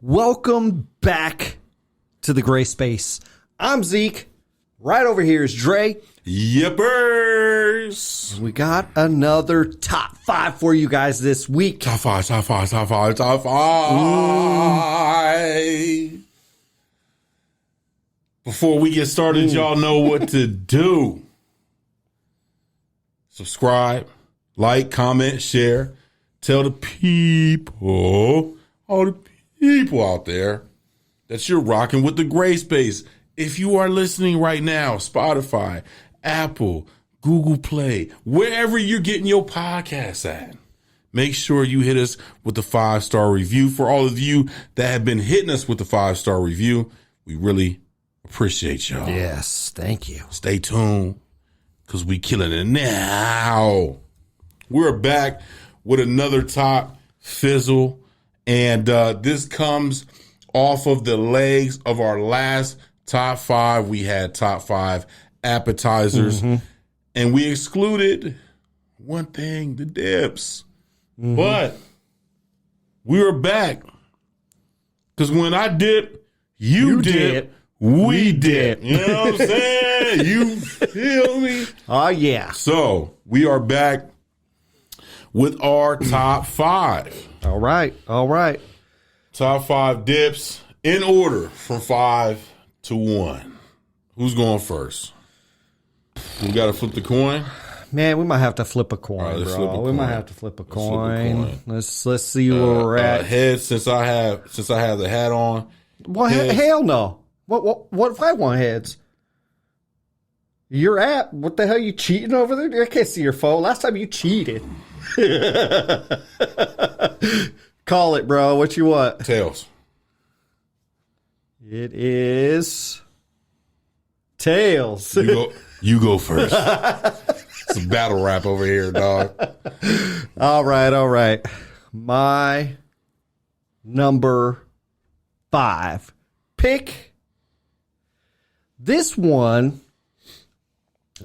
Welcome back to the Gray Space. I'm Zeke. Right over here is Dre. Yippers! And we got another top 5 for you guys this week. Top five. Before we get started, y'all know what to do. Subscribe, like, comment, share. Tell the people, all the people out there, that you're rocking with the Gray Space. If you are listening right now, Spotify, Apple, Google Play, wherever you're getting your podcasts at, make sure you hit us with the 5-star review. For all of you that have been hitting us with the 5-star review, we really appreciate y'all. Yes, thank you. Stay tuned, because we killing it now. We're back with another top fizzle, and this comes off of the legs of our last top 5. We had top 5 appetizers, and we excluded one thing, the dips. But we were back, because when I dip, you dip, we dip. You know what I'm saying? You feel me? Oh, yeah. So we are back with our top 5. All right. Top 5 dips in order from 5 to 1. Who's going first? We got to flip the coin. Man, we might have to flip a coin, All right, let's bro. flip a We coin. might have to flip a Let's flip a coin. coin. Let's see where we're at. Head, since I have the hat on. Well, heads. hell no. What if I want heads? You're at. What the hell? You cheating over there? I can't see your phone. Last time you cheated. Call it, bro. What you want? Tails. It is tails. You go first. It's a battle rap over here, dog. All right. My number 5 pick. This one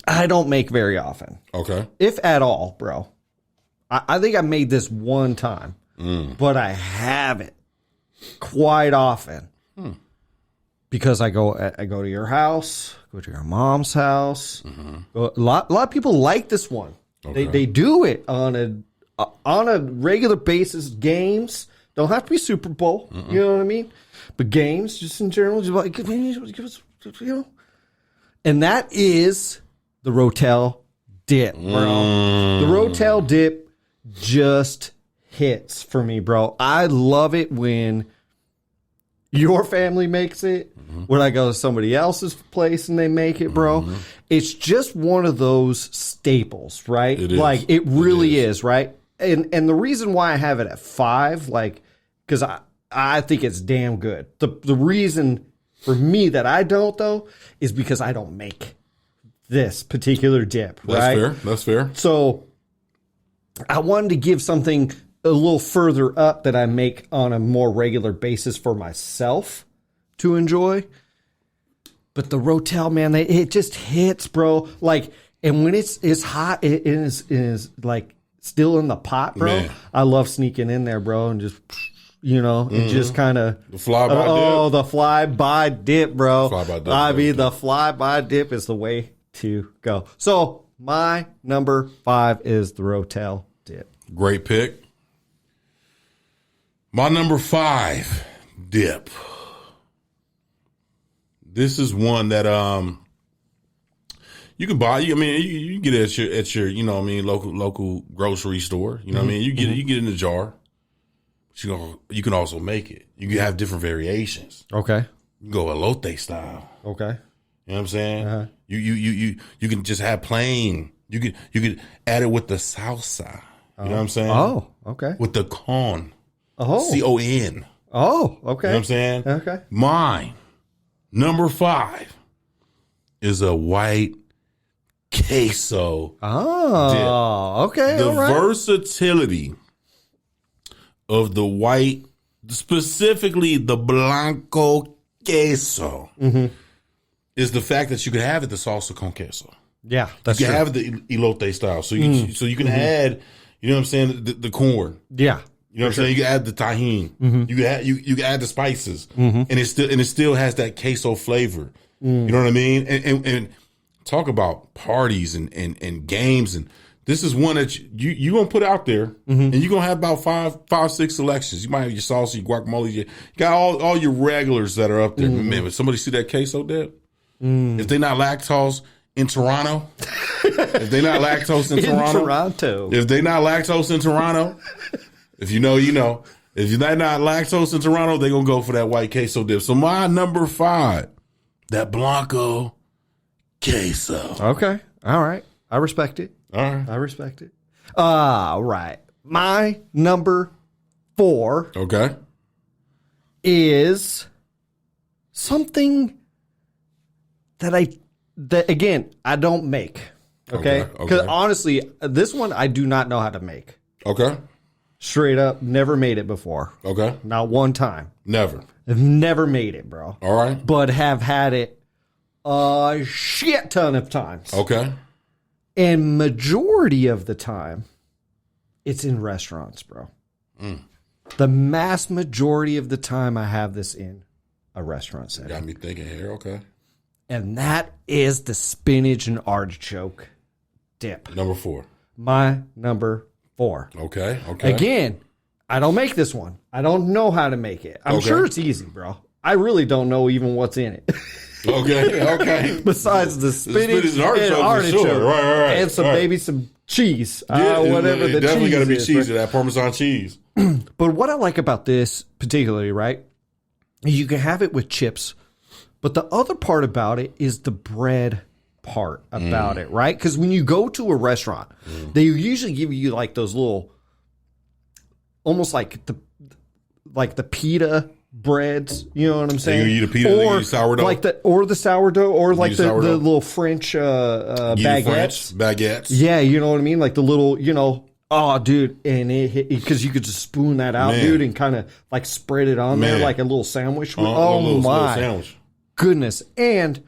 I don't make very often, Okay. if at all, bro. I think I made this one time, but I haven't quite often because I go to your house, go to your mom's house. A lot of people like this one. Okay. They do it on a regular basis. Games don't have to be Super Bowl. You know what I mean? But games, just in general, just like give us, you know. And that is the Rotel dip, bro. The Rotel dip just hits for me, bro. I love it when your family makes it, when I go to somebody else's place and they make it, bro. It's just one of those staples, right? It is. Like, it really is, right? And the reason why I have it at 5, like, because I think it's damn good. The reason for me that I don't, though, is because I don't make this particular dip, right? That's fair. So I wanted to give something a little further up that I make on a more regular basis for myself to enjoy. But the Rotel, man, it just hits, bro. Like, and when it's hot, it is like still in the pot, bro. Man. I love sneaking in there, bro, and just, you know, and just kind of The fly-by dip. Oh, the fly-by dip, bro. Fly-by dip, I mean, dip. the fly-by dip is the way to go. So my number 5 is the Rotel dip. Great pick. My number 5 dip. This is one that you can buy. I mean, you get it at your you know what I mean, local grocery store. You know what I mean. You get it in a jar. But you can also make it. You can have different variations. Okay. You can go elote style. Okay. You know what I'm saying? You can just have plain. You could add it with the salsa. You know what I'm saying? Oh, okay. With the con. Oh. CON. Oh, okay. You know what I'm saying? Okay. Mine, number 5, is a white queso. Oh, okay. The all right. versatility of the white, specifically the blanco queso, is the fact that you can have it the salsa con queso. Yeah, that's You can true. have the elote style. So you can add, you know what I'm saying, the corn. Yeah. You know what I'm saying? You can add the tahini. You can add the spices, and it still has that queso flavor. You know what I mean? And talk about parties and games, and this is one that you gonna put out there, and you're gonna have about five, 6 selections. You might have your salsa, your guacamole, you got all your regulars that are up there. Man, when somebody see that queso dip, if they not lactose in Toronto, if they not lactose in Toronto, if they not lactose in Toronto. If you know, you know. If you're not lactose in Toronto, they're going to go for that white queso dip. So my number 5, that Blanco queso. Okay. All right. I respect it. All right. I respect it. All right. My number 4 Okay. is something that again, I don't make. Okay? Because honestly, this one I do not know how to make. Okay. Straight up, never made it before. Okay. Not one time. Never. I've never made it, bro. All right. But have had it a shit ton of times. Okay. And majority of the time, it's in restaurants, bro. The mass majority of the time, I have this in a restaurant setting. Got me thinking here. Okay. And that is the spinach and artichoke dip. Number 4. My number 4. Okay. Okay. Again, I don't make this one. I don't know how to make it. I'm sure it's easy, bro. I really don't know even what's in it. Okay. Okay. Besides the spinach and artichoke. Sure. Right. And maybe some cheese. Yeah, whatever the definitely cheese got to be is, cheese, right? that Parmesan cheese. But what I like about this particularly, right, you can have it with chips, but the other part about it is the bread part about it, right? Because when you go to a restaurant, they usually give you like those little, almost like the pita breads. You know what I'm saying? You eat a pita, or you sourdough, like the sourdough, or like the little French baguettes. Baguettes. Yeah, you know what I mean? Like the little, oh, dude, and because you could just spoon that out, dude, and kind of like spread it on there like a little sandwich. Little sandwich. Goodness. And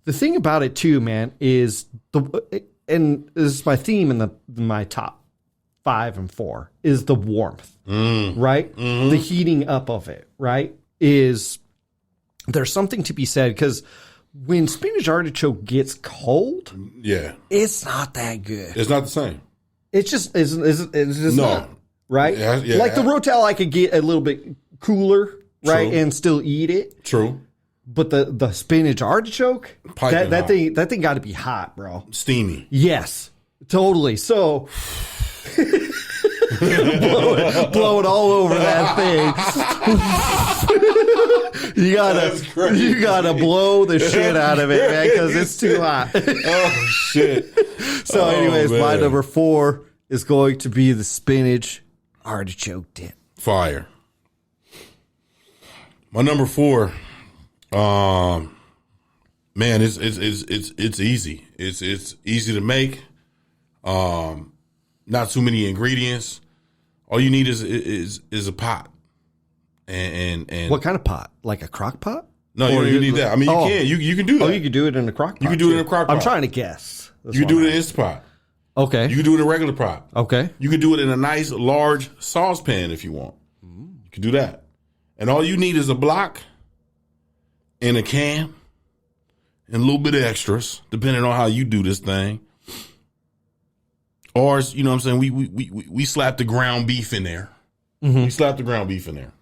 the thing about it too, man, is and this is my theme in my top 5 and 4 is the warmth, right? The heating up of it, right? Is there's something to be said because when spinach artichoke gets cold, it's not that good. It's not the same. It's just not, right? Yeah. Like the Rotel, I could get a little bit cooler, right, and still eat it. True. But the spinach artichoke, that thing got to be hot, bro. Steamy. Yes, totally. So blow it all over that thing. you gotta blow the shit out of it, man, because it's too hot. Oh shit. So, anyways, my number 4 is going to be the spinach artichoke dip. Fire. My number 4. Man, it's easy. It's easy to make. Not too many ingredients. All you need is a pot. And what kind of pot? Like a crock pot? No, you don't need that. I mean, you can do that. Oh, you can do it in a crock pot. You can do it in a crock pot. I'm trying to guess. You can do it in an Instant Pot. Okay. You can do it in a regular pot. Okay. You can do it in a nice large saucepan if you want. You can do that. And all you need is a block and a can and a little bit of extras, depending on how you do this thing. Or, you know what I'm saying, we slap the ground beef in there. We slap the ground beef in there.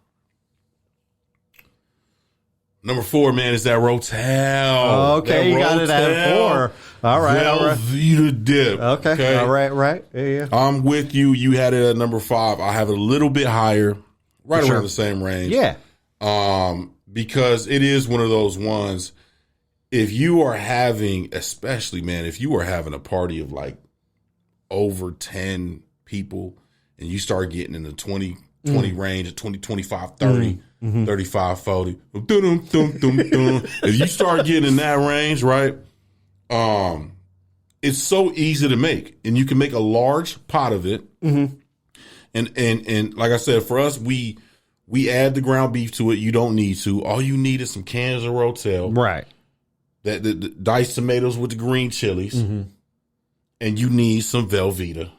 Number 4, man, is that Rotel. Okay, you got it at 4. All right. Velveeta dip. Okay. All right. Yeah. I'm with you. You had it at number 5. I have it a little bit higher, right around the same range. Yeah. Because it is one of those ones, if you are having, especially, man, if you are having a party of like over 10 people and you start getting in the 20 range, 20, 25, 30, 35, 40. If you start getting in that range, right, it's so easy to make. And you can make a large pot of it. And like I said, for us, we add the ground beef to it. You don't need to. All you need is some cans of Rotel. Right. The diced tomatoes with the green chilies. And you need some Velveeta.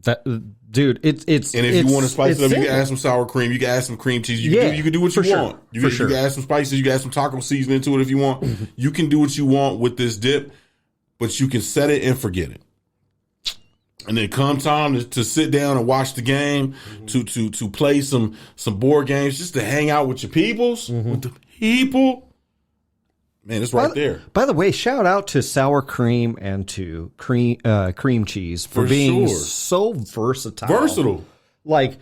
That dude, it's And if you want to spice it up, you simple. can add some sour cream. You can add some cream cheese. You can do what you for sure. want. You For can, sure. you can add some spices. You can add some taco seasoning to it if you want. You can do what you want with this dip, but you can set it and forget it. And then come time to sit down and watch the game, to play some board games, just to hang out with your peoples, with the people. Man, it's right there. By the way, shout out to sour cream and to cream cheese for being sure. so versatile. Versatile. Like,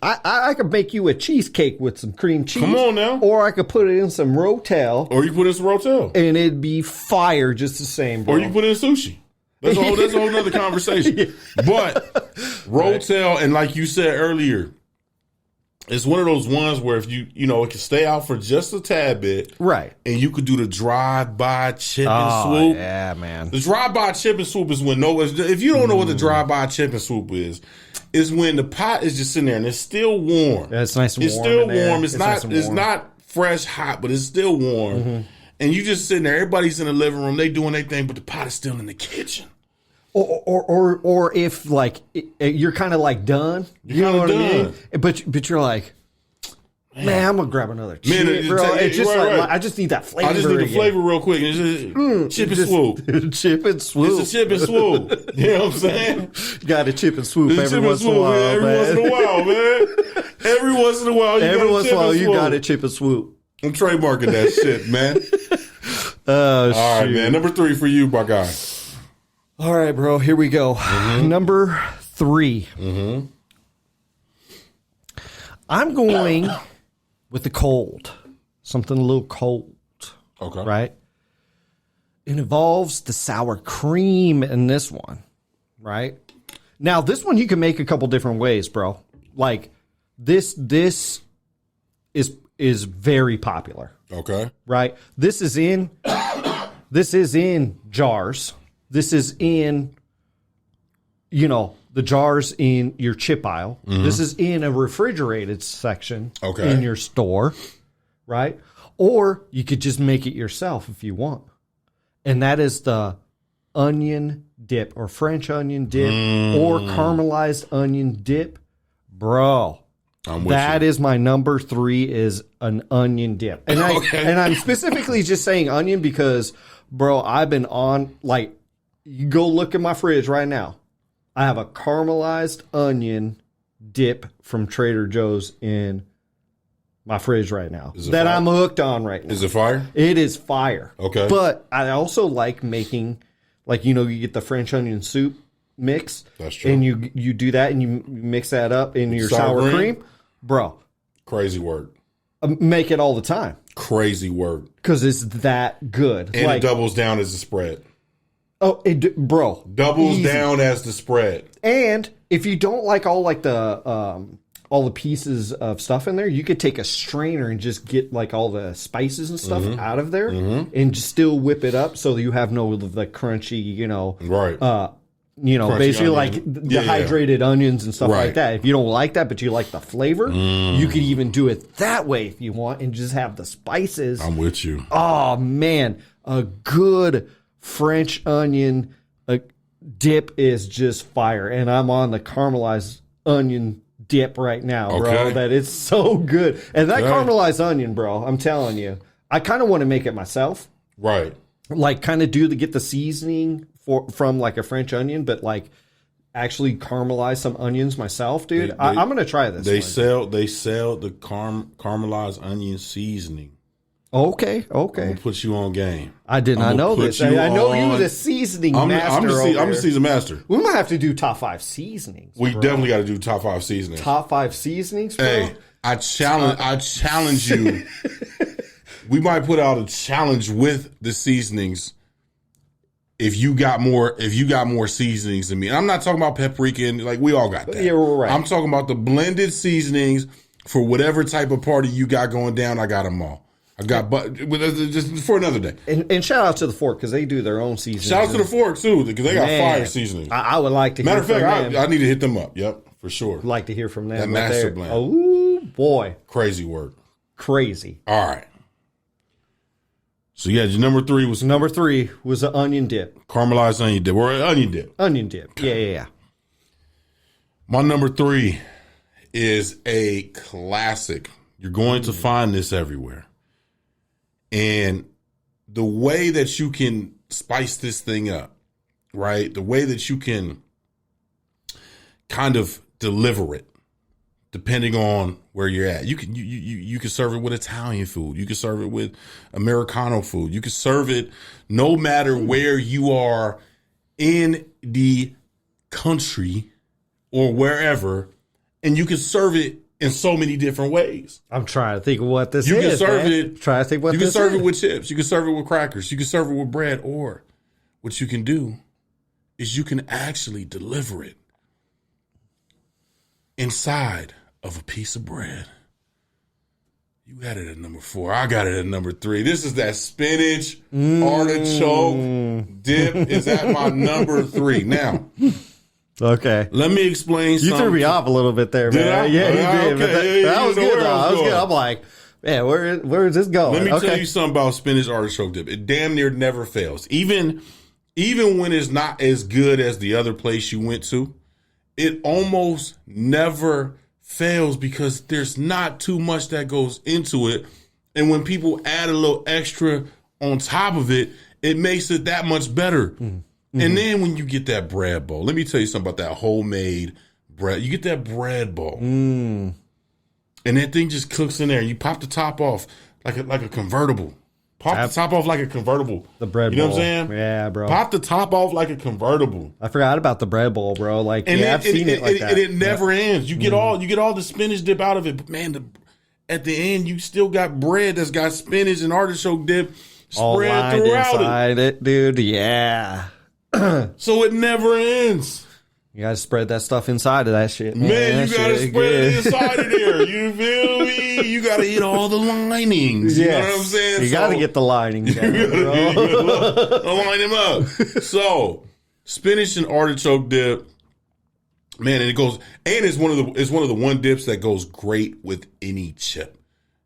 I could make you a cheesecake with some cream cheese. Come on now. Or I could put it in some Rotel, Or you put in some Rotel. and it'd be fire just the same, bro. Or you can put in sushi. That's a whole nother conversation. But Rotel, and like you said earlier, it's one of those ones where if it can stay out for just a tad bit. Right. And you could do the drive-by chip and Oh, swoop. yeah, man. The drive-by chip and swoop is when if you don't know what the drive-by chip and swoop is when the pot is just sitting there and it's still warm. Yeah, it's nice and It's warm still in there. warm. It's nice not. and It's warm. not fresh hot, but it's still warm. And you just sitting there. Everybody's in the living room. They doing their thing, but the pot is still in the kitchen. Or if like you're kind of like done, you know what I mean? But you're like, man, I'm gonna grab another chip, bro. It's just right. I just need that flavor. I just need the again. flavor real quick. It's just chip and swoop. Chip and swoop. It's a chip and swoop. You know what I'm saying? Got to chip and swoop It's every chip and once in a swoop, while, man. Every once in a while, man. Every once in a while, you got to chip and swoop. I'm trademarking that shit, man. Oh, All right, man. Number 3 for you, my guy. All right, bro. Here we go. Number 3. I'm going with the cold. Something a little cold. Okay. Right? It involves the sour cream in this one. Right? Now, this one you can make a couple different ways, bro. Like, this is very popular. Okay. Right? This is in jars. This is in, the jars in your chip aisle. This is in a refrigerated section in your store, right? Or you could just make it yourself if you want. And that is the onion dip or French onion dip or caramelized onion dip. Bro, that is my number 3 is an onion dip. And I'm specifically just saying onion because, bro, I've been on, like, you go look at my fridge right now. I have a caramelized onion dip from Trader Joe's in my fridge right now that fire? I'm hooked on right now. Is it fire? It is fire. Okay. But I also like making, like, you get the French onion soup mix. That's true. And you do that and you mix that up in your sour cream. Bro. Crazy work. Make it all the time. Crazy work. Because it's that good. And it doubles down as the spread. Oh, bro. Doubles easy. down as the spread. And if you don't like all the pieces of stuff in there, you could take a strainer and just get like all the spices and stuff out of there and just still whip it up so that you have no of the crunchy, Right. Crunchy basically onion. like dehydrated onions and stuff like that. If you don't like that, but you like the flavor, you could even do it that way if you want and just have the spices. I'm with you. Oh, man. A good French onion dip is just fire. And I'm on the caramelized onion dip right now, bro. Okay. That is so good. And that caramelized onion, bro, I'm telling you, I kind of want to make it myself. Right. Like kind of get the seasoning from like a French onion, but like actually caramelize some onions myself, dude. I'm gonna try this. They sell the caramelized onion seasoning. Okay. I'm gonna put you on game. I did not know this. I know you were the seasoning master. I'm the season master. We might have to do top 5 seasonings. We definitely got to do top 5 seasonings. Top 5 seasonings, bro. Hey, I challenge you. We might put out a challenge with the seasonings. If you got more seasonings than me, and I'm not talking about paprika and like we all got that. Yeah, right. I'm talking about the blended seasonings for whatever type of party you got going down. I got them all. I got, but just for another day. And shout out to the Fork because they do their own seasonings. Shout out to the Fork too because they got fire seasonings. I would like to. Matter hear of fact, from them. I need to hit them up. Yep, for sure. Like to hear from them. That master blend. Oh boy, crazy work. Crazy. All right. So yeah, your number 3 was number 3 was an onion dip, caramelized onion dip or onion dip. Onion dip. Yeah. My number 3 is a classic. You're going to find this everywhere. And the way that you can spice this thing up, right? The way that you can kind of deliver it, depending on where you're at. You can serve it with Italian food. You can serve it with Americano food. You can serve it no matter where you are in the country or wherever, and you can serve it in so many different ways. I'm trying to think of what this You is. can serve man. it. Trying to think what you this can serve is. it with chips. You can serve it with crackers. You can serve it with bread. Or what you can do is you can actually deliver it inside of a piece of bread. You got it at number 4. I got it at number 3. This is that spinach artichoke dip is at my number 3. Now, Okay. let me explain You something. threw me off a little bit there, Did man. I? Yeah, you did. But Okay. that was You know good, where though. I was That was good. going. I'm like, man, where is this going? Let me okay. tell you something about spinach artichoke dip. It damn near never fails. Even when it's not as good as the other place you went to, it almost never fails because there's not too much that goes into it. And when people add a little extra on top of it, it makes it that much better. Mm-hmm. And then when you get that bread bowl, let me tell you something about that homemade bread. You get that bread bowl. And that thing just cooks in there. You pop the top off like a convertible. Pop the top off like a convertible. The bread You know bowl. what I'm saying? Yeah, bro. Pop the top off like a convertible. I forgot about the bread bowl, bro. Like, And I've seen it like that. And it never ends. You get all the spinach dip out of it. But man, at the end, you still got bread that's got spinach and artichoke dip all spread lined throughout inside it, dude. Yeah. it. So it never ends. You gotta spread that stuff inside of that shit. Man, that you gotta shit is spread it good. inside of there. You feel me? You gotta eat all the linings. You know what I'm saying? You gotta So- get the linings down, bro. line them up. So spinach and artichoke dip, man, and it's one of the one dips that goes great with any chip.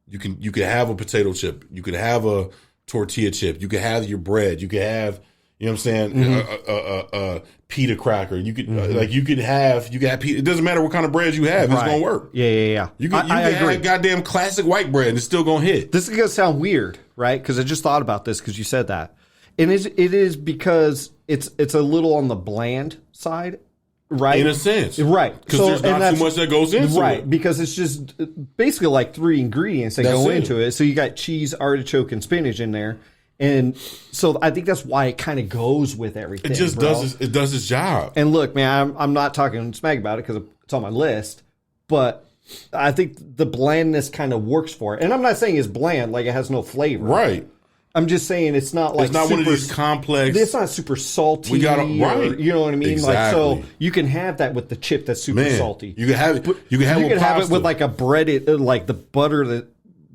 You can have a potato chip, you could have a tortilla chip, you could have your bread, you could have, you know what I'm saying, a pita cracker. You could you could have pita. It doesn't matter what kind of bread you have, it's Right. gonna work. Yeah. You can agree. have goddamn classic white bread and it's still gonna hit. This is going to sound weird, right? Because I just thought about this because you said that. And it is because it's a little on the bland side, right? In a sense. Right. Because So- there's and not that's- too much that goes into Right, it. because it's just basically like 3 ingredients that That's go it. into it. So you got cheese, artichoke, and spinach in there. And so I think that's why it kind of goes with everything. It just bro. does its job. And look, man, I'm not talking smack about it because it's on my list, but I think the blandness kind of works for it. And I'm not saying it's bland, like it has no flavor. Right. I'm just saying it's not like It's not one of these complex. It's not super salty. We gotta- or- right. you know what I mean? Like so, Exactly. you can have that with the chip that's super Man, salty. you can have it. You can have You it with can have it pasta. with like a breaded, like the butter that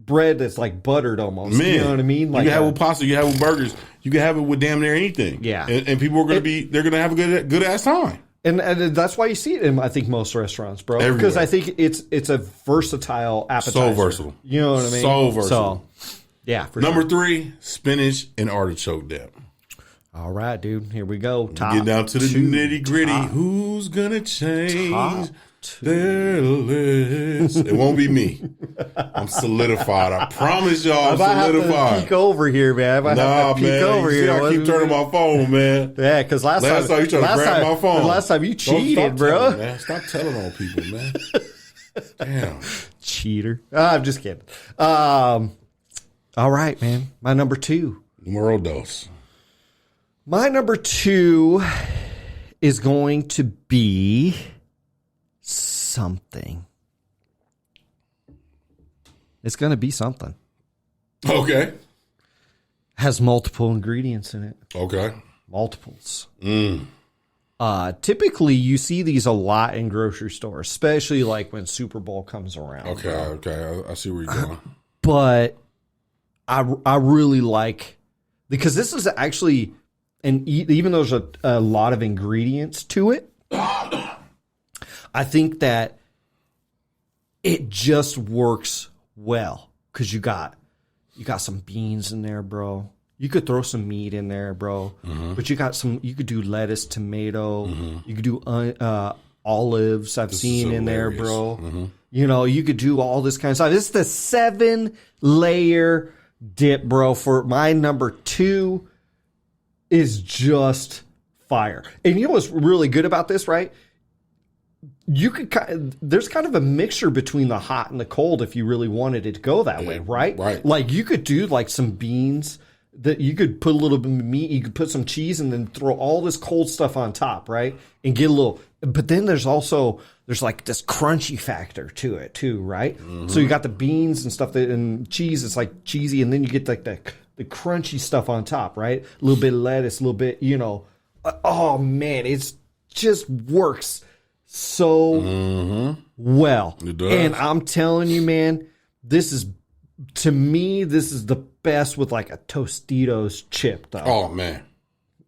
bread that's like buttered almost. Man, You know what I mean? Like you can have it a- with pasta. You can have it with burgers. You can have it with damn near anything. Yeah. and people are going to they're going to have a good ass time. and that's why you see it in I think most restaurants, bro. Everywhere. Because I think it's a versatile appetizer. So versatile. You know what I mean? So versatile. So, yeah. For Number sure. 3, spinach and artichoke dip. All right, dude. Here we go. Top Get down to the two. nitty gritty. Top Who's gonna change Top their list? It won't be me. I'm solidified. I promise y'all, I I'm might have to solidified. peek over here, man. I might Nah, have to peek man. over You see, here. I keep turning my phone, man. Yeah, because last Last time you tried to grab my phone. Last time you Don't stop cheated, bro. telling, man. Stop telling on people, man. Damn. Cheater. I'm just kidding. All right, man. My number 2. Numero dos. My number 2 is going to be something. It's going to be something. Okay. Has multiple ingredients in it. Okay. Multiples. Typically, you see these a lot in grocery stores, especially like when Super Bowl comes around. Okay. I see where you're going. But I really like, because this is actually, and even though there's a lot of ingredients to it, I think that it just works well because you got some beans in there, bro. You could throw some meat in there, bro. But you could do lettuce, tomato. You could do olives I've This seen is in there, hilarious. bro. You know, you could do all this kind of stuff. This is the 7-layer dip, bro. For my number 2 is just fire. And you know what's really good about this, right? You could there's kind of a mixture between the hot and the cold if you really wanted it to go that way, right? Right. Like you could do like some beans that you could put a little bit of meat, you could put some cheese and then throw all this cold stuff on top, right? And get a little, but then there's like this crunchy factor to it too, right? So you got the beans and stuff and cheese, it's like cheesy, and then you get like the crunchy stuff on top, right? A little bit of lettuce, a little bit, you know. Oh man, it's just works so well. It does. And I'm telling you, man, this is the best with like a Tostitos chip, though. Oh man.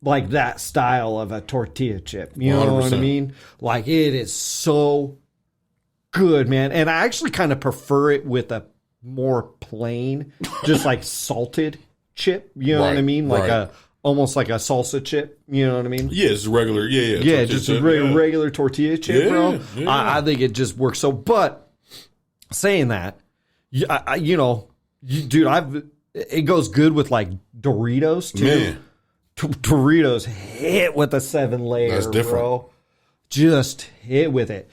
Like that style of a tortilla chip. You know what I 100%. mean? Like it is so good, man. And I actually kind of prefer it with a more plain, just like salted chip. You know what I Right, mean? Like right. almost like a salsa chip. You know what I mean? Yeah, it's regular. Yeah. Yeah, tortilla just chip, a regular tortilla chip, Yeah, bro. yeah. I think it just works so. But saying that, dude, it goes good with like Doritos too. Man. Doritos hit with a 7-layer, That's different. bro. Just hit with it.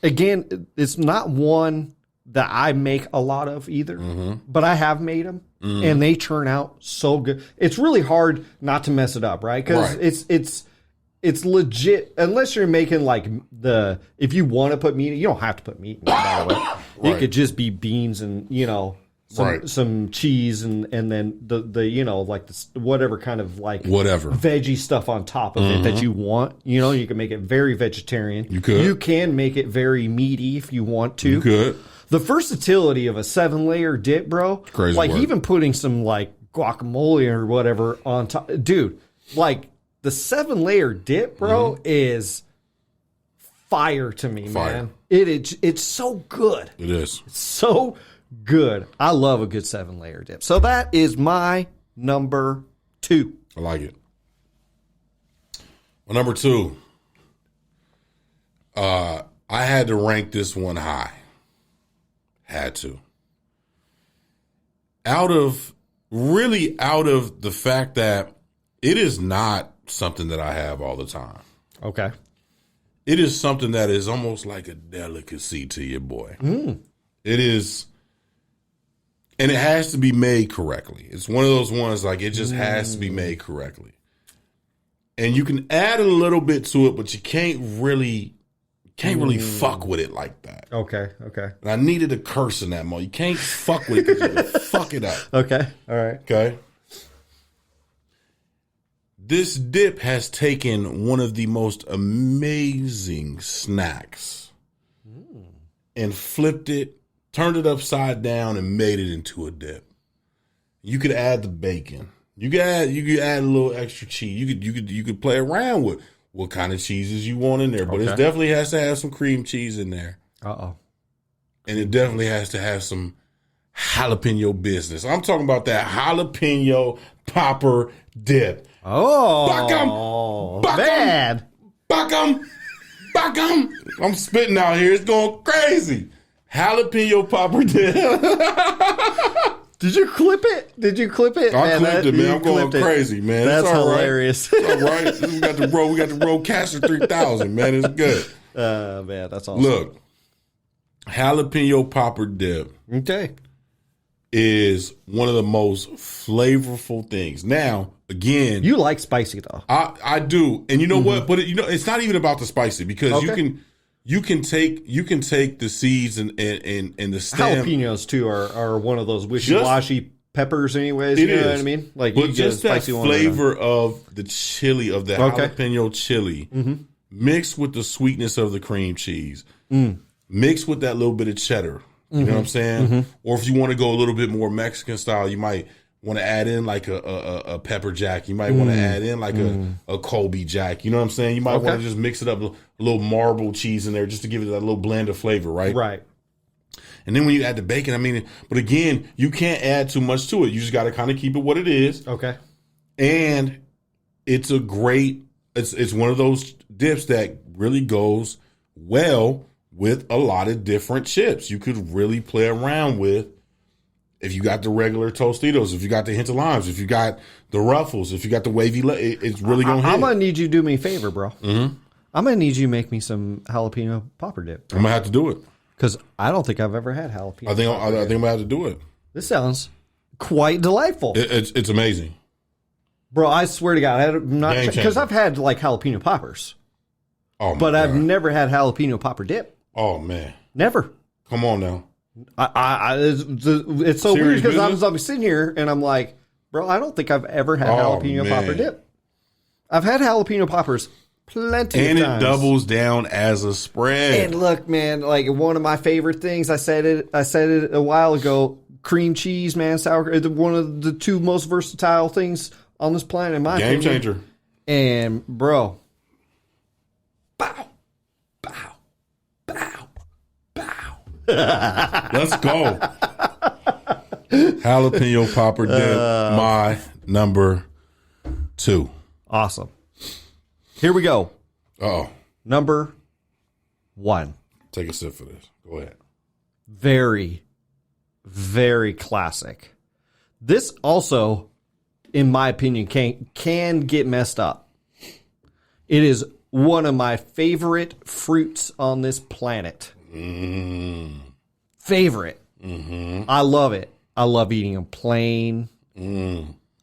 Again, it's not one that I make a lot of either, but I have made them, and they turn out so good. It's really hard not to mess it up, right? Because Right. it's legit. Unless you're making like if you want to put meat, you don't have to put meat in it, by the way. It Right. could just be beans and Right. some cheese and then the like whatever kind of like Whatever. veggie stuff on top of it that you want. You can make it very vegetarian. You could. You can make it very meaty if you want to. You could. The versatility of a 7-layer dip, bro. Crazy like work. even putting some like guacamole or whatever on top, dude. Like the 7-layer dip, bro, is fire to me, Fire. man. It's so good. It is. So good. I love a good 7-layer dip. So that is my number 2. I like it. Well, number 2, I had to rank this one high. Had to. Out of the fact that it is not something that I have all the time. Okay. It is something that is almost like a delicacy to your boy. It is, and it has to be made correctly. It's one of those ones like it just has to be made correctly. And you can add a little bit to it, but you can't really fuck with it like that. Okay. And I needed a curse in that moment. You can't fuck with it because you can fuck it up. Okay. All right. Okay. This dip has taken one of the most amazing snacks and flipped it, turned it upside down, and made it into a dip. You could add the bacon. You could add a little extra cheese. You could play around with what kind of cheeses you want in there, but it Okay. definitely has to have some cream cheese in there, Uh-oh. and it definitely has to have some jalapeno business. I'm talking about that jalapeno popper dip. Oh. Buck 'em. Bad. Buck 'em. I'm spitting out here. It's going crazy. Jalapeno popper dip. Did you clip it? I clipped it, man. you I'm going clipped it. crazy, man. That's it's all hilarious. Right. It's all right. We got the Rodecaster 3000, man. It's good. Man, that's awesome. Look, jalapeno popper dip Okay. is one of the most flavorful things. Now, again, You like spicy though. I do, and you know what? But it's not even about the spicy because Okay. you can take the seeds and the stem. Jalapenos too are one of those wishy-washy peppers anyways. You know what I mean? Like but you just get a that spicy one or not. flavor of the chili of the Okay. jalapeno chili mixed with the sweetness of the cream cheese, Mm. mixed with that little bit of cheddar. You know what I'm saying? Or if you want to go a little bit more Mexican style, you might want to add in like a pepper jack. You might want to add in like a Colby jack. You know what I'm saying? You might want to just mix it up, a little marble cheese in there just to give it that little blend of flavor, right? Right. And then when you add the bacon, I mean, but again, you can't add too much to it. You just got to kind of keep it what it is. Okay. And it's a great it's one of those dips that really goes well with a lot of different chips. You could really play around with if you got the regular Tostitos, if you got the hint of limes, if you got the Ruffles, if you got the wavy, it's really going to hit. I'm going to need you to do me a favor, bro. Mm-hmm. I'm going to need you to make me some jalapeno popper dip. I'm going to have to do it. Because I don't think I've ever had jalapeno. I think I'm going to have to do it. This sounds quite delightful. It's amazing. Bro, I swear to God, I'm not Game changer. because I've had like jalapeno poppers, Oh, my but God. I've never had jalapeno popper dip. Oh, man. Never. Come on now. It's so Serious weird because business? I'm sitting here and I'm like, bro, I don't think I've ever had Oh, jalapeno man. popper dip. I've had jalapeno poppers plenty And of it times. doubles down as a spread. And look, man, like one of my favorite things, I said it a while ago, cream cheese, man, sour, it's one of the two most versatile things on this planet, in my Game opinion. changer. And bro, bow, bow, bow, bow. Let's go. Jalapeno popper dip, my number 2. Awesome. Here we go. Oh, Number 1. take a sip for this. Go ahead. Very, very classic. This also, in my opinion, can get messed up. It is one of my favorite fruits on this planet. Favorite. I love it. I love eating them plain.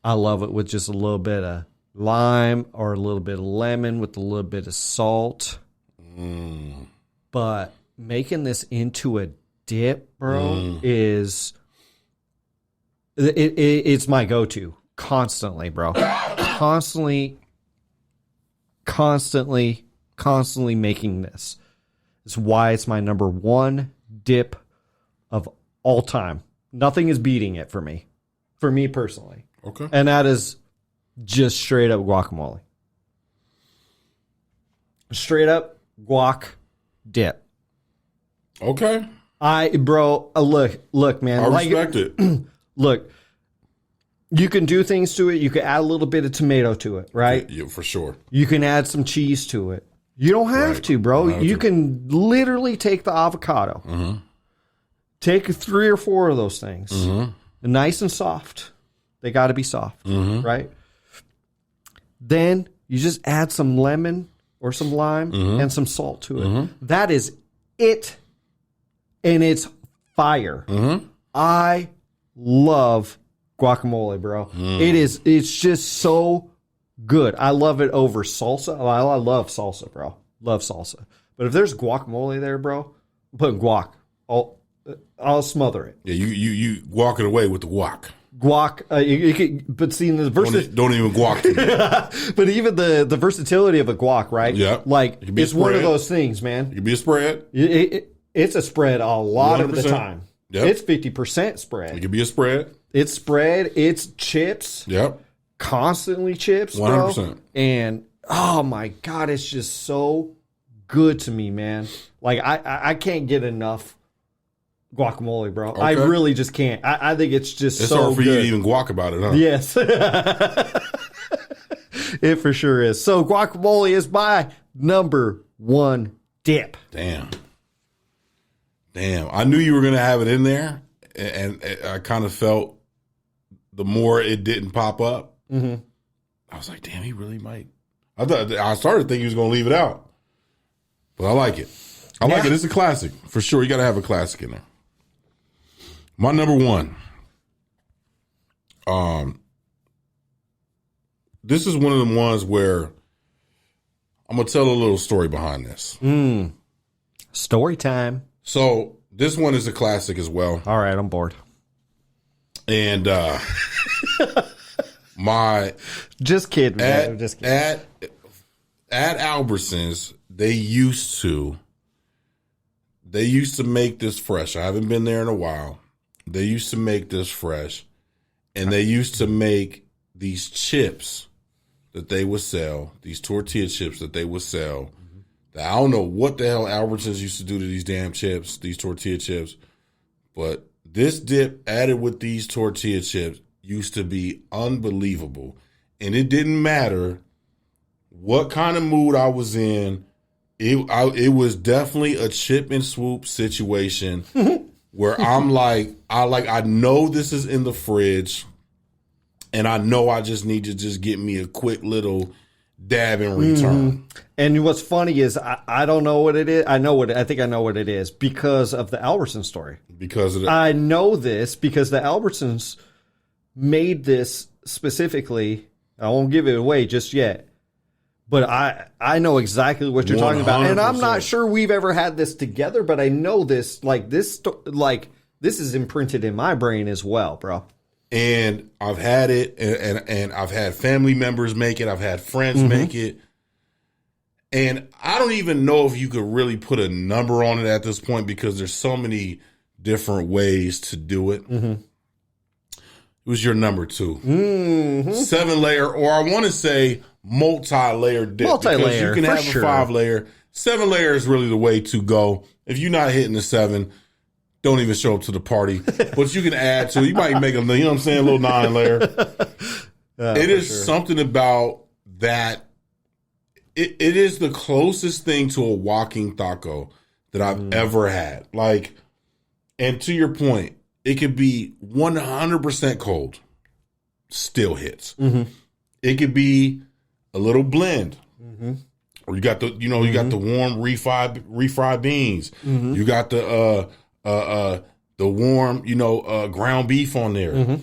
I love it with just a little bit of lime or a little bit of lemon with a little bit of salt. But making this into a dip, bro, is it's my go-to constantly, bro. Constantly making this. It's why it's my number 1 dip of all time. Nothing is beating it for me personally. Okay. And that is just straight up guacamole. Straight up guac dip. Okay. Look, man. I respect it. Look, you can do things to it. You can add a little bit of tomato to it, right? Yeah, for sure. You can add some cheese to it. You don't have Right. to, bro. You don't have You to. can literally take the avocado, take 3 or 4 of those things, nice and soft. They got to be soft, right? Then you just add some lemon or some lime and some salt to it. That is it, and it's fire. I love guacamole, bro. It's just so good. I love it over salsa. Oh, I love salsa, bro. Love salsa. But if there's guacamole there, bro, I'm putting guac. I'll smother it. Yeah, you walk it away with the guac. Guac. You could, but see the Don't even guac to me. but even the versatility of a guac, right? Yeah. Like It could be a it's one of spread. those things, man. It could be a spread. It's a spread a lot of the 100%. time. Yep. It's 50% It spread. could be a spread. It's spread. It's chips. Yep. Constantly chips, bro. 100%. And oh my god, it's just so good to me, man. Like I can't get enough guacamole, bro. I Okay. really just can't. I think it's just It's so hard for good. you to even guac about it, huh? Yes. It for sure is. So guacamole is my number 1 dip. Damn. I knew you were going to have it in there, and I kind of felt the more it didn't pop up, I was like, damn, he really might. I started thinking he was going to leave it out, but I like it. I like Yeah. it. It's a classic for sure. You got to have a classic in there. My number 1. This is one of the ones where I'm gonna tell a little story behind this. Story time. So this one is a classic as well, All right, I'm bored. and my Just kidding, man. Just kidding. at Albertsons, they used to make this fresh. I haven't been there in a while. They used to make this fresh, and they used to make these chips that they would sell, these tortilla chips that they would sell. I don't know what the hell Albertsons used to do to these damn chips, these tortilla chips, but this dip added with these tortilla chips used to be unbelievable. And it didn't matter what kind of mood I was in. It was definitely a chip and swoop situation where I'm like, I know this is in the fridge, and I know I just need to just get me a quick little dab in return. And what's funny is I don't know what it is. I think I know what it is because of the Albertson story. Because of the, I know this because the Albertsons made this specifically. I won't give it away just yet. But I know exactly what you're talking about. And I'm not sure we've ever had this together, but I know this, this is imprinted in my brain as well, bro. And I've had it, and I've had family members make it. I've had friends make it. And I don't even know if you could really put a number on it at this point because there's so many different ways to do it. It was your number 2. 7-layer, or I want to say multi-layer dip. Multi-layer, because you can for have sure. a 5-layer. 7-layer is really the way to go. If you're not hitting the 7, don't even show up to the party. But you can add to it. You might make a, you know what I'm saying, a little 9-layer. It is something about that. It is the closest thing to a walking taco that I've ever had. Like, and to your point, it could be 100% cold, still hits. It could be a little blend. Or you got the, you got the warm refried beans. You got the warm, ground beef on there.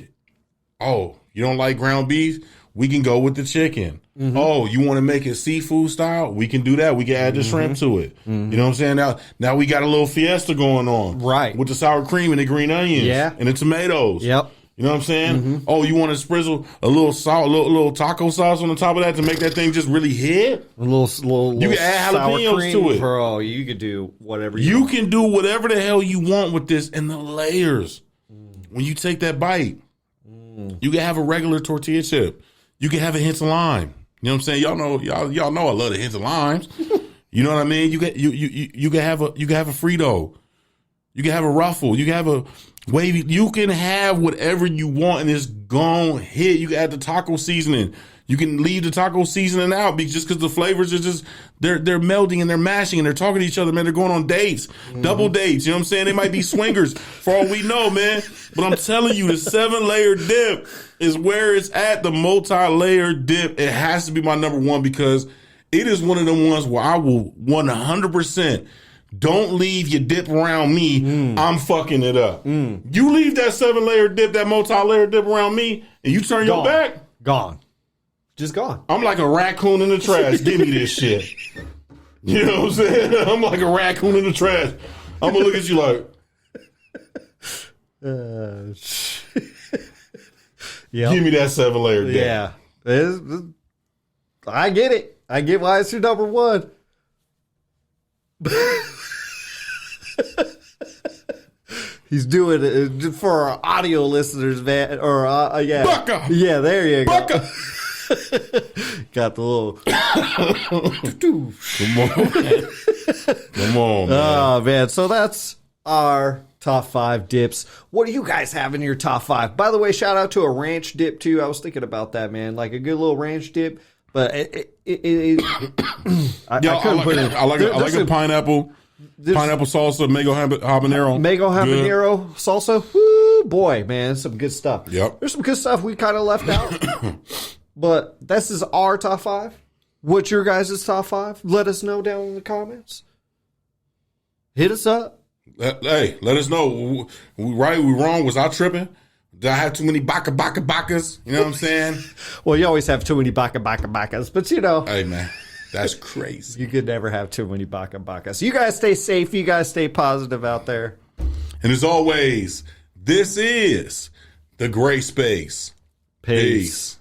Oh, you don't like ground beef? We can go with the chicken. Oh, you want to make it seafood style? We can do that. We can add the shrimp to it. You know what I'm saying? Now we got a little fiesta going on. Right. With the sour cream and the green onions. Yeah. And the tomatoes. Yep. You know what I'm saying? Oh, you want to sprinkle a little salt, little taco sauce on the top of that to make that thing just really hit? A little You can add sour jalapenos cream, to it. bro. You could do whatever You want. can do whatever the hell you want with this and the layers. When you take that bite, you can have a regular tortilla chip. You can have a hint of lime. You know what I'm saying? Y'all know I love the hints of limes. You know what I mean? You can have a Frito. You can have a Ruffle. You can have a wavy. You can have whatever you want, and it's gonna hit. You can add the taco seasoning. You can leave the taco seasoning out just because the flavors are just they're melding and they're mashing and they're talking to each other, man. They're going on dates, double dates. You know what I'm saying? They might be swingers for all we know, man. But I'm telling you, the 7-layer dip is where it's at. The multi-layer dip. It has to be my number 1 because it is one of the ones where I will 100%. Don't leave your dip around me. I'm fucking it up. You leave that 7-layer dip, that multi-layer dip around me, and you turn your back. Gone. Just gone. I'm like a raccoon in the trash. Give me this shit. You know what I'm saying? I'm like a raccoon in the trash. I'm gonna look at you like. Give me that 7-layer dip. Yeah. I get it. I get why it's your number 1. He's doing it for our audio listeners, man. Or yeah, Bucka! Yeah, there you go. Bucka! Got the little. Come on, man. Oh man, so that's our top 5 dips. What do you guys have in your top 5? By the way, shout out to a ranch dip too. I was thinking about that, man. Like a good little ranch dip, but I couldn't put it. I like a pineapple salsa, mango habanero. Mango habanero salsa. Woo, boy, man, some good stuff. Yep. There's some good stuff we kind of left out. But this is our top 5. What's your guys' top 5? Let us know down in the comments. Hit us up. Hey, let us know. We right, we wrong. Was I tripping? Did I have too many bakas? You know what I'm saying? Well, you always have too many bakas, but you know. Hey, man, that's crazy. You could never have too many bakas. You guys stay safe. You guys stay positive out there. And as always, this is the Gray Space. Peace.